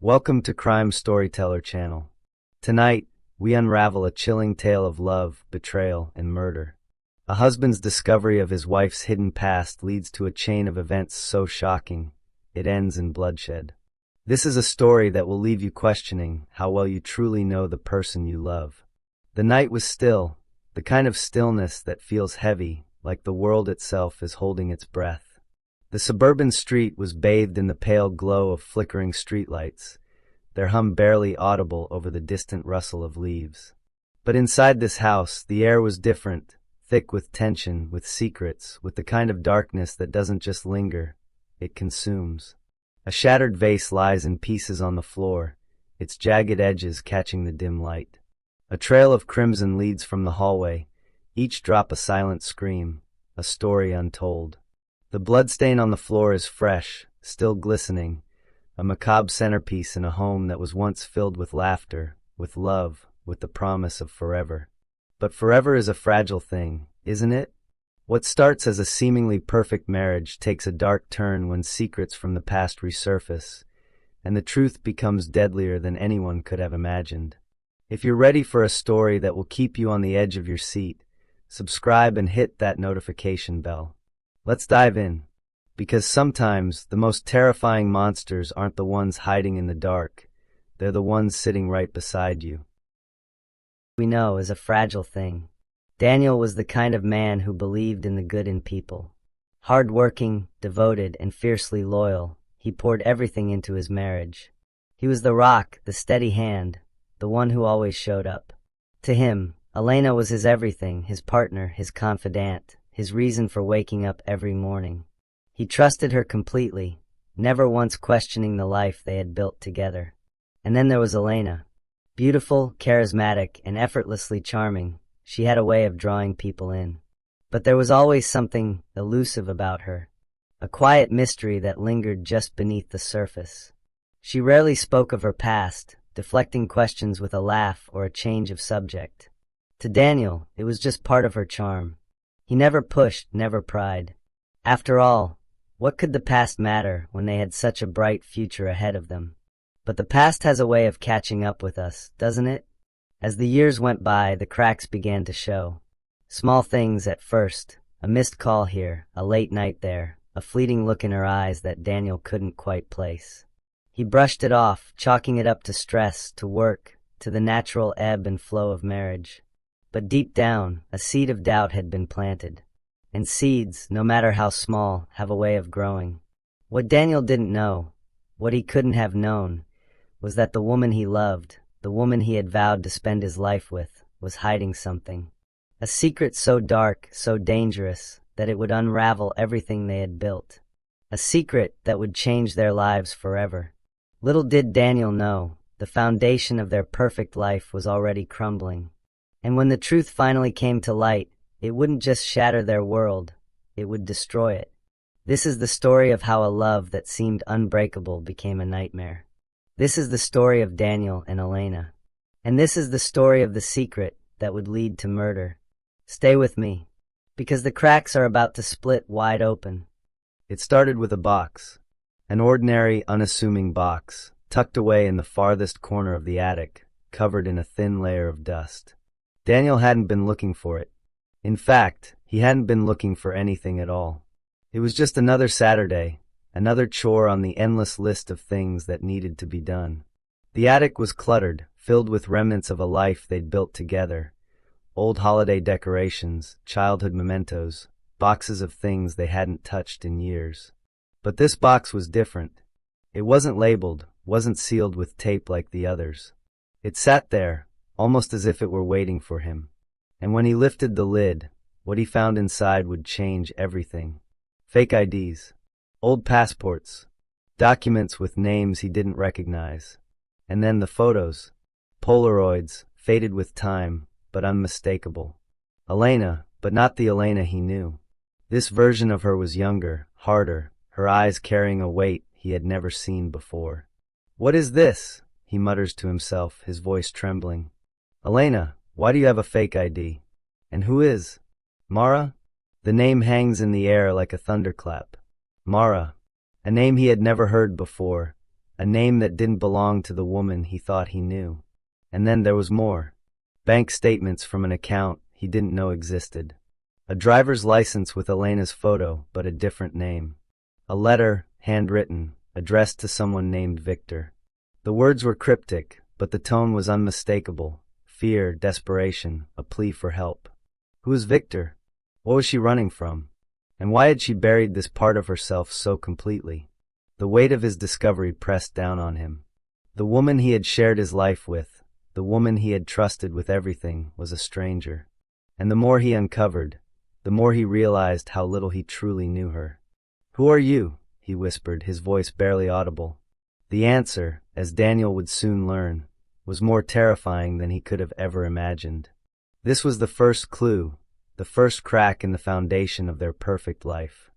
Welcome to Crime Storyteller Channel. Tonight, we unravel a chilling tale of love, betrayal, and murder. A husband's discovery of his wife's hidden past leads to a chain of events so shocking, it ends in bloodshed. This is a story that will leave you questioning how well you truly know the person you love. The night was still, the kind of stillness that feels heavy, like the world itself is holding its breath. The suburban street was bathed in the pale glow of flickering streetlights, their hum barely audible over the distant rustle of leaves. But inside this house, the air was different, thick with tension, with secrets, with the kind of darkness that doesn't just linger, it consumes. A shattered vase lies in pieces on the floor, its jagged edges catching the dim light. A trail of crimson leads from the hallway, each drop a silent scream, a story untold. The bloodstain on the floor is fresh, still glistening, a macabre centerpiece in a home that was once filled with laughter, with love, with the promise of forever. But forever is a fragile thing, isn't it? What starts as a seemingly perfect marriage takes a dark turn when secrets from the past resurface, and the truth becomes deadlier than anyone could have imagined. If you're ready for a story that will keep you on the edge of your seat, subscribe and hit that notification bell. Let's dive in, because sometimes the most terrifying monsters aren't the ones hiding in the dark, they're the ones sitting right beside you. We know is a fragile thing. Daniel was the kind of man who believed in the good in people. Hard-working, devoted, and fiercely loyal, he poured everything into his marriage. He was the rock, the steady hand, the one who always showed up. To him, Elena was his everything, his partner, his confidant, his reason for waking up every morning. He trusted her completely, never once questioning the life they had built together. And then there was Elena. Beautiful, charismatic, and effortlessly charming, she had a way of drawing people in. But there was always something elusive about her, a quiet mystery that lingered just beneath the surface. She rarely spoke of her past, deflecting questions with a laugh or a change of subject. To Daniel, it was just part of her charm. He never pushed, never pried. After all, what could the past matter when they had such a bright future ahead of them? But the past has a way of catching up with us, doesn't it? As the years went by, the cracks began to show. Small things at first, a missed call here, a late night there, a fleeting look in her eyes that Daniel couldn't quite place. He brushed it off, chalking it up to stress, to work, to the natural ebb and flow of marriage. But deep down, a seed of doubt had been planted. And seeds, no matter how small, have a way of growing. What Daniel didn't know, what he couldn't have known, was that the woman he loved, the woman he had vowed to spend his life with, was hiding something. A secret so dark, so dangerous, that it would unravel everything they had built. A secret that would change their lives forever. Little did Daniel know, the foundation of their perfect life was already crumbling. And when the truth finally came to light, it wouldn't just shatter their world, it would destroy it. This is the story of how a love that seemed unbreakable became a nightmare. This is the story of Daniel and Elena. And this is the story of the secret that would lead to murder. Stay with me, because the cracks are about to split wide open. It started with a box, an ordinary, unassuming box, tucked away in the farthest corner of the attic, covered in a thin layer of dust. Daniel hadn't been looking for it. In fact, he hadn't been looking for anything at all. It was just another Saturday, another chore on the endless list of things that needed to be done. The attic was cluttered, filled with remnants of a life they'd built together. Old holiday decorations, childhood mementos, boxes of things they hadn't touched in years. But this box was different. It wasn't labeled, wasn't sealed with tape like the others. It sat there, almost as if it were waiting for him. And when he lifted the lid, what he found inside would change everything. Fake IDs, old passports, documents with names he didn't recognize. And then the photos, Polaroids, faded with time, but unmistakable. Elena, but not the Elena he knew. This version of her was younger, harder, her eyes carrying a weight he had never seen before. "What is this?" he mutters to himself, his voice trembling. "Elena, why do you have a fake ID? And who is? Mara?" The name hangs in the air like a thunderclap. Mara, a name he had never heard before, a name that didn't belong to the woman he thought he knew. And then there was more. Bank statements from an account he didn't know existed. A driver's license with Elena's photo, but a different name. A letter, handwritten, addressed to someone named Victor. The words were cryptic, but the tone was unmistakable. Fear, desperation, a plea for help. Who was Victor? What was she running from? And why had she buried this part of herself so completely? The weight of his discovery pressed down on him. The woman he had shared his life with, the woman he had trusted with everything, was a stranger. And the more he uncovered, the more he realized how little he truly knew her. "Who are you?" he whispered, his voice barely audible. The answer, as Daniel would soon learn, was more terrifying than he could have ever imagined. This was the first clue, the first crack in the foundation of their perfect life.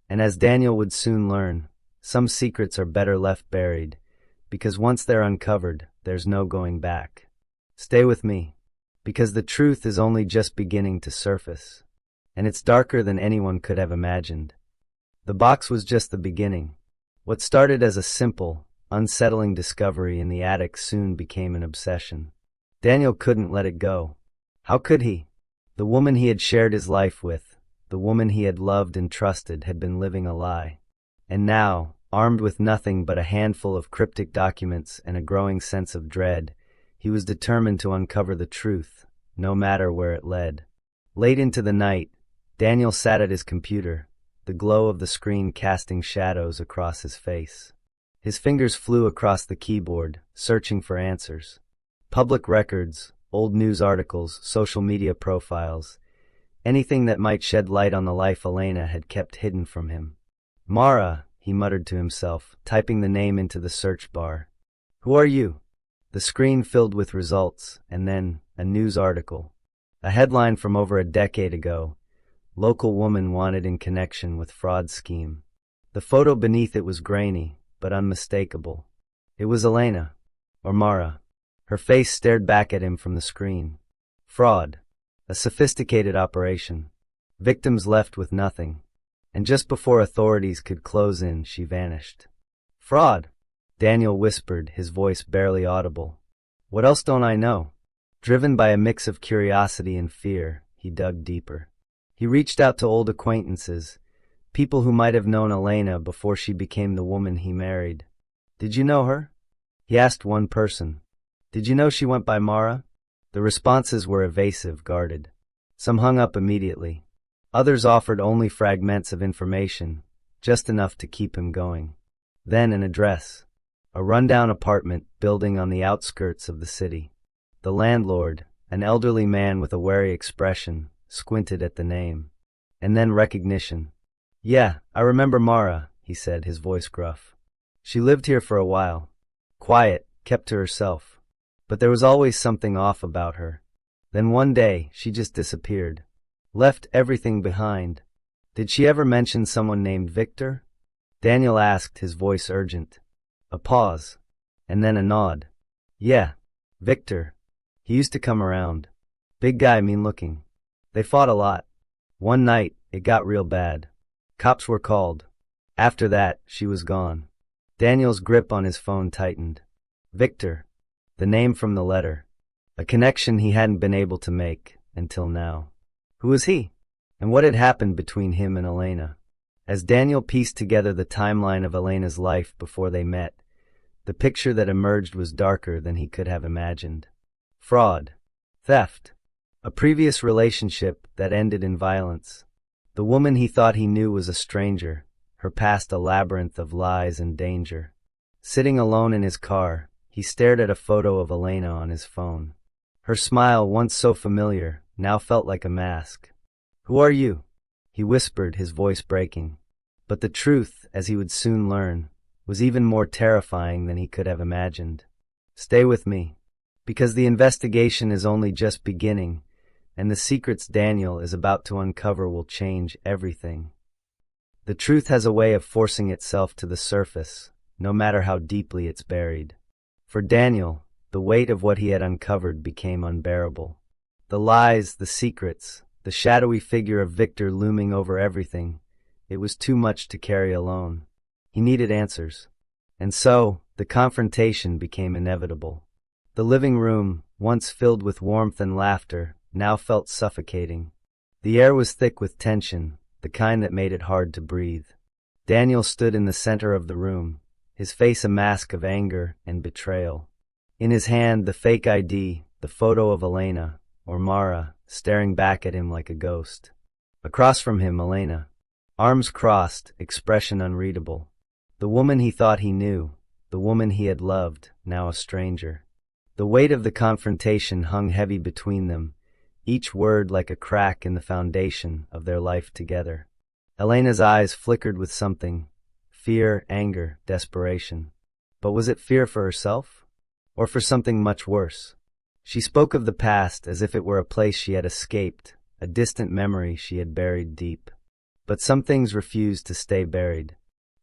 And as Daniel would soon learn, some secrets are better left buried, because once they're uncovered, there's no going back. Stay with me, because the truth is only just beginning to surface, and it's darker than anyone could have imagined. The box was just the beginning. What started as a simple, unsettling discovery in the attic soon became an obsession. Daniel couldn't let it go. How could he? The woman he had shared his life with, the woman he had loved and trusted, had been living a lie. And now, armed with nothing but a handful of cryptic documents and a growing sense of dread, he was determined to uncover the truth, no matter where it led. Late into the night, Daniel sat at his computer, the glow of the screen casting shadows across his face. His fingers flew across the keyboard, searching for answers. Public records, old news articles, social media profiles, anything that might shed light on the life Elena had kept hidden from him. "Mara," he muttered to himself, typing the name into the search bar. "Who are you?" The screen filled with results, and then a news article. A headline from over a decade ago: "Local woman wanted in connection with fraud scheme." The photo beneath it was grainy, but unmistakable. It was Elena, or Mara. Her face stared back at him from the screen. Fraud. A sophisticated operation. Victims left with nothing. And just before authorities could close in, she vanished. "Fraud," Daniel whispered, his voice barely audible. "What else don't I know?" Driven by a mix of curiosity and fear, he dug deeper. He reached out to old acquaintances, people who might have known Elena before she became the woman he married. "Did you know her?" he asked one person. "Did you know she went by Mara?" The responses were evasive, guarded. Some hung up immediately. Others offered only fragments of information, just enough to keep him going. Then an address. A rundown apartment building on the outskirts of the city. The landlord, an elderly man with a wary expression, squinted at the name. And then recognition. "Yeah, I remember Mara," he said, his voice gruff. "She lived here for a while. Quiet, kept to herself. But there was always something off about her. Then one day, she just disappeared. Left everything behind." "Did she ever mention someone named Victor?" Daniel asked, his voice urgent. A pause, and then a nod. "Yeah, Victor. He used to come around. Big guy, mean looking. They fought a lot. One night, it got real bad. Cops were called. After that, she was gone." Daniel's grip on his phone tightened. Victor. The name from the letter. A connection he hadn't been able to make until now. Who was he? And what had happened between him and Elena? As Daniel pieced together the timeline of Elena's life before they met, the picture that emerged was darker than he could have imagined. Fraud. Theft. A previous relationship that ended in violence. The woman he thought he knew was a stranger, her past a labyrinth of lies and danger. Sitting alone in his car, he stared at a photo of Elena on his phone. Her smile, once so familiar, now felt like a mask. "Who are you?" he whispered, his voice breaking. But the truth, as he would soon learn, was even more terrifying than he could have imagined. "Stay with me, because the investigation is only just beginning, and the secrets Daniel is about to uncover will change everything." The truth has a way of forcing itself to the surface, no matter how deeply it's buried. For Daniel, the weight of what he had uncovered became unbearable. The lies, the secrets, the shadowy figure of Victor looming over everything, it was too much to carry alone. He needed answers. And so, The confrontation became inevitable. The living room, once filled with warmth and laughter, now felt suffocating. The air was thick with tension, the kind that made it hard to breathe. Daniel stood in the center of the room, his face a mask of anger and betrayal. In his hand, the fake ID, the photo of Elena, or Mara, staring back at him like a ghost. Across from him, Elena, arms crossed, expression unreadable. The woman he thought he knew, the woman he had loved, now a stranger. The weight of the confrontation hung heavy between them, each word like a crack in the foundation of their life together. Elena's eyes flickered with something, fear, anger, desperation. But was it fear for herself? Or for something much worse? She spoke of the past as if it were a place she had escaped, a distant memory she had buried deep. But some things refused to stay buried.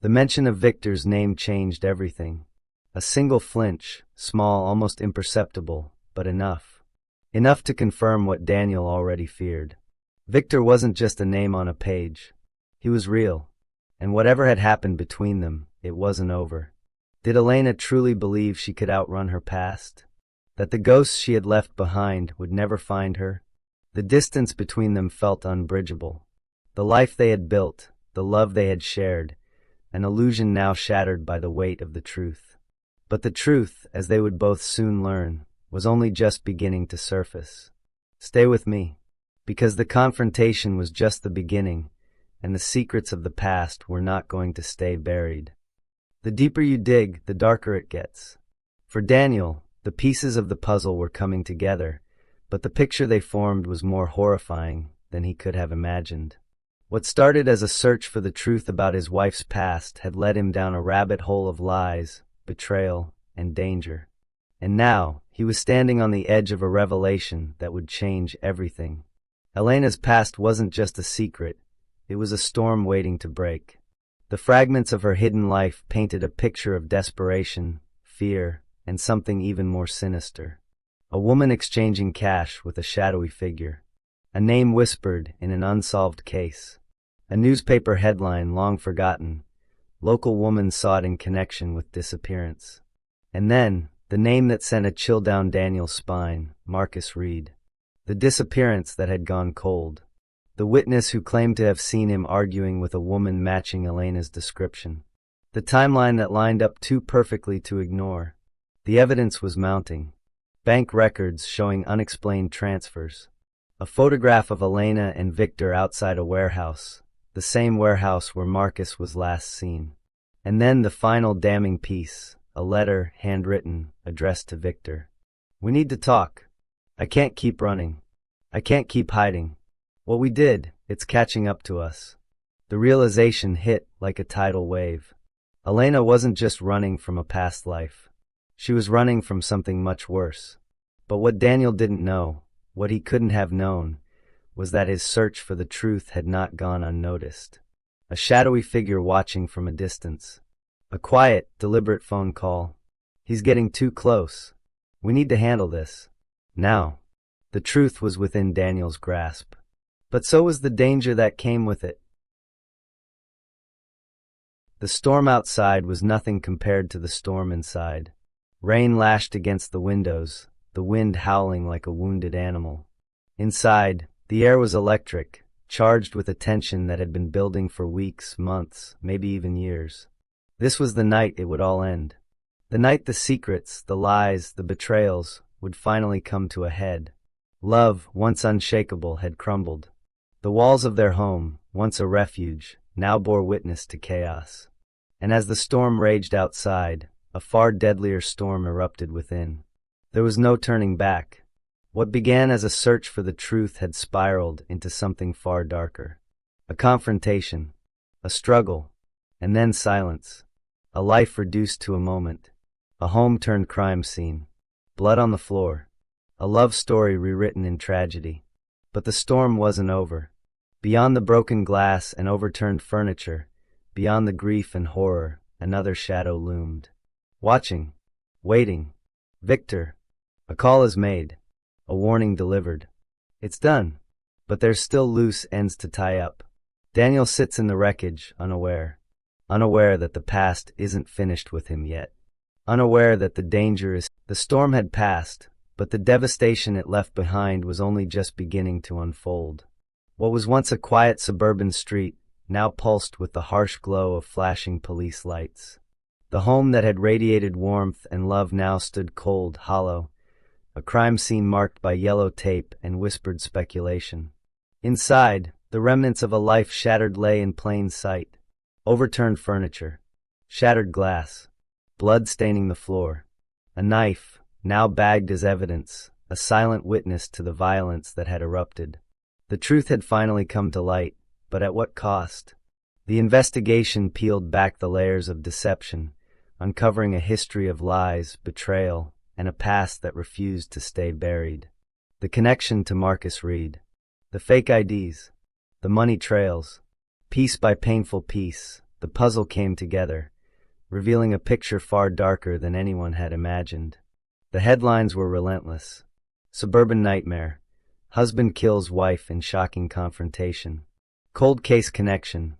The mention of Victor's name changed everything. A single flinch, small, almost imperceptible, but enough. Enough to confirm what Daniel already feared. Victor wasn't just a name on a page. He was real. And whatever had happened between them, it wasn't over. Did Elena truly believe she could outrun her past? That the ghosts she had left behind would never find her? The distance between them felt unbridgeable. The life they had built, the love they had shared, an illusion now shattered by the weight of the truth. But the truth, as they would both soon learn, was only just beginning to surface. Stay with me, because the confrontation was just the beginning, and the secrets of the past were not going to stay buried. The deeper you dig, the darker it gets. For Daniel, the pieces of the puzzle were coming together, but the picture they formed was more horrifying than he could have imagined. What started as a search for the truth about his wife's past had led him down a rabbit hole of lies, betrayal, and danger. And now, he was standing on the edge of a revelation that would change everything. Elena's past wasn't just a secret, it was a storm waiting to break. The fragments of her hidden life painted a picture of desperation, fear, and something even more sinister. A woman exchanging cash with a shadowy figure. A name whispered in an unsolved case. A newspaper headline long forgotten. Local woman sought in connection with disappearance. And then, the name that sent a chill down Daniel's spine, Marcus Reed. The disappearance that had gone cold. The witness who claimed to have seen him arguing with a woman matching Elena's description. The timeline that lined up too perfectly to ignore. The evidence was mounting. Bank records showing unexplained transfers. A photograph of Elena and Victor outside a warehouse, the same warehouse where Marcus was last seen. And then the final damning piece, a letter, handwritten, addressed to Victor. We need to talk. I can't keep running. I can't keep hiding. What we did, it's catching up to us. The realization hit like a tidal wave. Elena wasn't just running from a past life. She was running from something much worse. But what Daniel didn't know, what he couldn't have known, was that his search for the truth had not gone unnoticed. A shadowy figure watching from a distance. A quiet, deliberate phone call. He's getting too close. We need to handle this. Now. The truth was within Daniel's grasp. But so was the danger that came with it. The storm outside was nothing compared to the storm inside. Rain lashed against the windows, the wind howling like a wounded animal. Inside, the air was electric, charged with a tension that had been building for weeks, months, maybe even years. This was the night it would all end. The night the secrets, the lies, the betrayals would finally come to a head. Love, once unshakable, had crumbled. The walls of their home, once a refuge, now bore witness to chaos. And as the storm raged outside, a far deadlier storm erupted within. There was no turning back. What began as a search for the truth had spiraled into something far darker. A confrontation, a struggle, and then silence. A life reduced to a moment. A home turned crime scene. Blood on the floor. A love story rewritten in tragedy. But the storm wasn't over. Beyond the broken glass and overturned furniture, beyond the grief and horror, another shadow loomed. Watching. Waiting. Victor. A call is made. A warning delivered. It's done. But there's still loose ends to tie up. Daniel sits in the wreckage, unaware. Unaware that the past isn't finished with him yet. unaware that the storm had passed, but the devastation it left behind was only just beginning to unfold. What was once a quiet suburban street now pulsed with the harsh glow of flashing police lights. The home that had radiated warmth and love now stood cold, hollow, a crime scene marked by yellow tape and whispered speculation. Inside, the remnants of a life shattered lay in plain sight. Overturned furniture, shattered glass, blood staining the floor. A knife, now bagged as evidence, a silent witness to the violence that had erupted. The truth had finally come to light, but at what cost? The investigation peeled back the layers of deception, uncovering a history of lies, betrayal, and a past that refused to stay buried. The connection to Marcus Reed, the fake IDs, the money trails. Piece by painful piece, the puzzle came together, revealing a picture far darker than anyone had imagined. The headlines were relentless. Suburban nightmare. Husband kills wife in shocking confrontation. Cold case connection.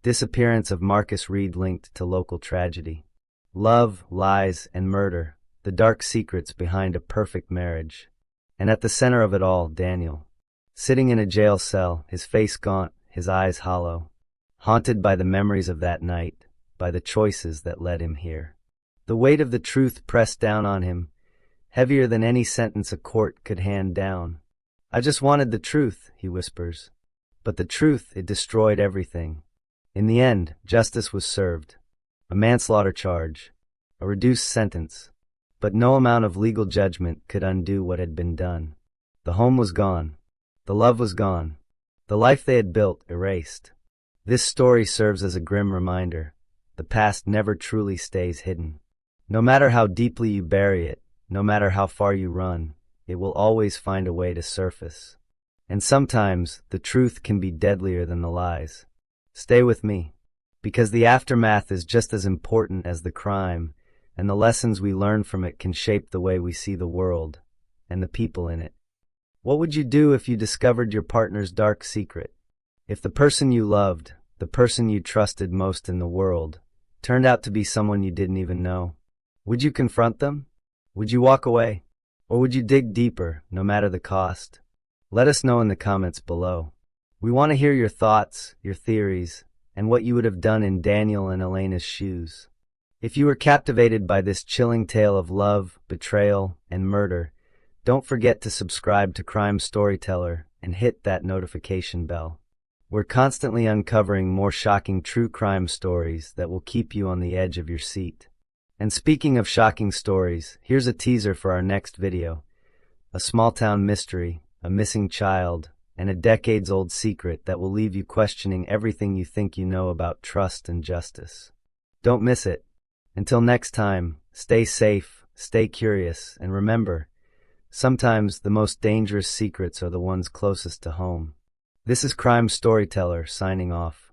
Disappearance of Marcus Reed linked to local tragedy. Love, lies, and murder. The dark secrets behind a perfect marriage. And at the center of it all, Daniel. Sitting in a jail cell, his face gaunt, his eyes hollow. Haunted by the memories of that night, by the choices that led him here. The weight of the truth pressed down on him, heavier than any sentence a court could hand down. "I just wanted the truth," he whispers. But the truth, it destroyed everything. In the end, justice was served. A manslaughter charge, a reduced sentence. But no amount of legal judgment could undo what had been done. The home was gone. The love was gone. The life they had built, erased. This story serves as a grim reminder. The past never truly stays hidden. No matter how deeply you bury it, no matter how far you run, it will always find a way to surface. And sometimes, the truth can be deadlier than the lies. Stay with me, because the aftermath is just as important as the crime, and the lessons we learn from it can shape the way we see the world, and the people in it. What would you do if you discovered your partner's dark secret? If the person you loved, the person you trusted most in the world, turned out to be someone you didn't even know? Would you confront them? Would you walk away? Or would you dig deeper, no matter the cost? Let us know in the comments below. We want to hear your thoughts, your theories, and what you would have done in Daniel and Elena's shoes. If you were captivated by this chilling tale of love, betrayal, and murder, don't forget to subscribe to Crime Storyteller and hit that notification bell. We're constantly uncovering more shocking true crime stories that will keep you on the edge of your seat. And speaking of shocking stories, here's a teaser for our next video. A small-town mystery, a missing child, and a decades-old secret that will leave you questioning everything you think you know about trust and justice. Don't miss it. Until next time, stay safe, stay curious, and remember, sometimes the most dangerous secrets are the ones closest to home. This is Crime Storyteller signing off.